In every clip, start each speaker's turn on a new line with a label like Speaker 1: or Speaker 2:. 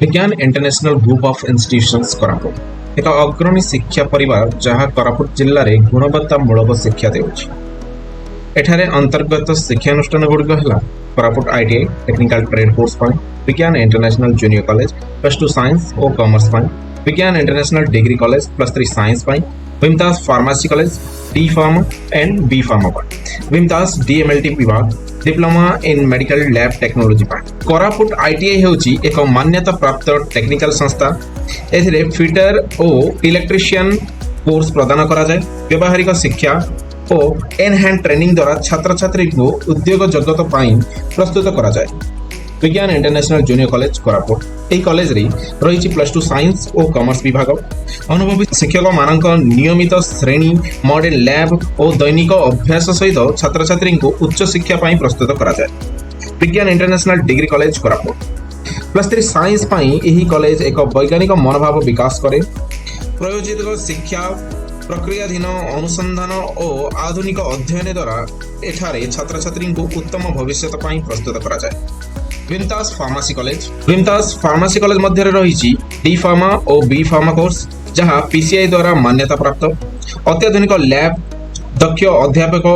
Speaker 1: विज्ञान international group of institutions Koraput एक अग्रणी शिक्षा परिवार जहाँ कोरापुट जिले में गुणवत्तामूलक शिक्षा देउछि। एठारे अंतर्गत शिक्षानुष्ठान गुड़िक है Koraput ITI technical trade course Vigyan international junior college +2 science और commerce Vigyan international degree college +3 science Vimtas pharmacy college D pharma and B pharma Vimtas DMLT विभाग diploma in medical lab technology Koraput ITI होची एक मान्यता प्राप्त टेक्निकल संस्था। एथिरे फिटर और इलेक्ट्रिशियन कोर्स प्रदान करा जाय। व्यवहारिक शिक्षा और इन हैंड ट्रेनिंग द्वारा छात्र छात्री को उद्योग जगत पाई प्रस्तुत करा जाय। विज्ञान इंटरनेशनल जूनियर कॉलेज कोरापुट यह कॉलेज रे रही +2 साइंस और कॉमर्स विभाग। अनुभवी शिक्षक मानक नियमित श्रेणी मॉडल लैब और दैनिक अभ्यास सहित छात्र छात्री को उच्च शिक्षा पाई प्रस्तुत करा जाय। विज्ञान international degree college Koraput +3 science यही कॉलेज एक वैज्ञानिक मनोभाव विकास करे। प्रयोजित शिक्षा प्रक्रियाधीन अनुसंधान और आधुनिक अध्ययन द्वारा एठारे छात्र छात्री को उत्तम भविष्य प्रस्तुत करा जाय। विमतास फार्मेसी कॉलेज मध्य रही डी फार्मा और बी फार्मा कोर्स जहाँ पीसीआई द्वारा मान्यता प्राप्त। अत्याधुनिक लैब दक्ष अध्यापक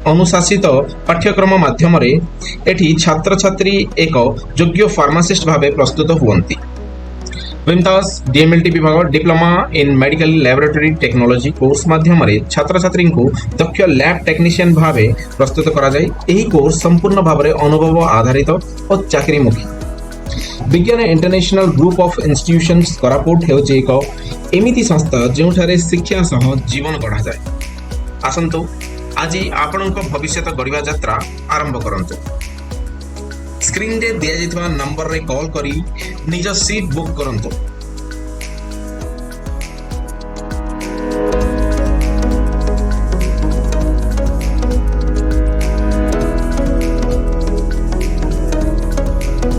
Speaker 1: अनुशासित पाठ्यक्रम माध्यम एठी छात्र छात्री एक योग्य फार्मासिस्ट भाव प्रस्तुत हुअन्ति। विमतास डीएमएलटी विभाग diploma in medical laboratory technology course माध्यम छात्र छात्री को दक्ष लैब टेक्नीशियन भाव प्रस्तुत करा जाय। एही कोर्स संपूर्ण भाव में अनुभव आधारित और चाकरीमुखी। Vigyan international group of institutions Koraput हेउछि एक एमिति संस्था जोठारे शिक्षा सह जीवन गढ़ा जाय। आसंतु आज आपणक भविष्य गढ़िबा यात्रा आरंभ करंतु। स्क्रीन रे दिया जाइतबा नंबर रे कॉल करी निज सीट बुक करंतु।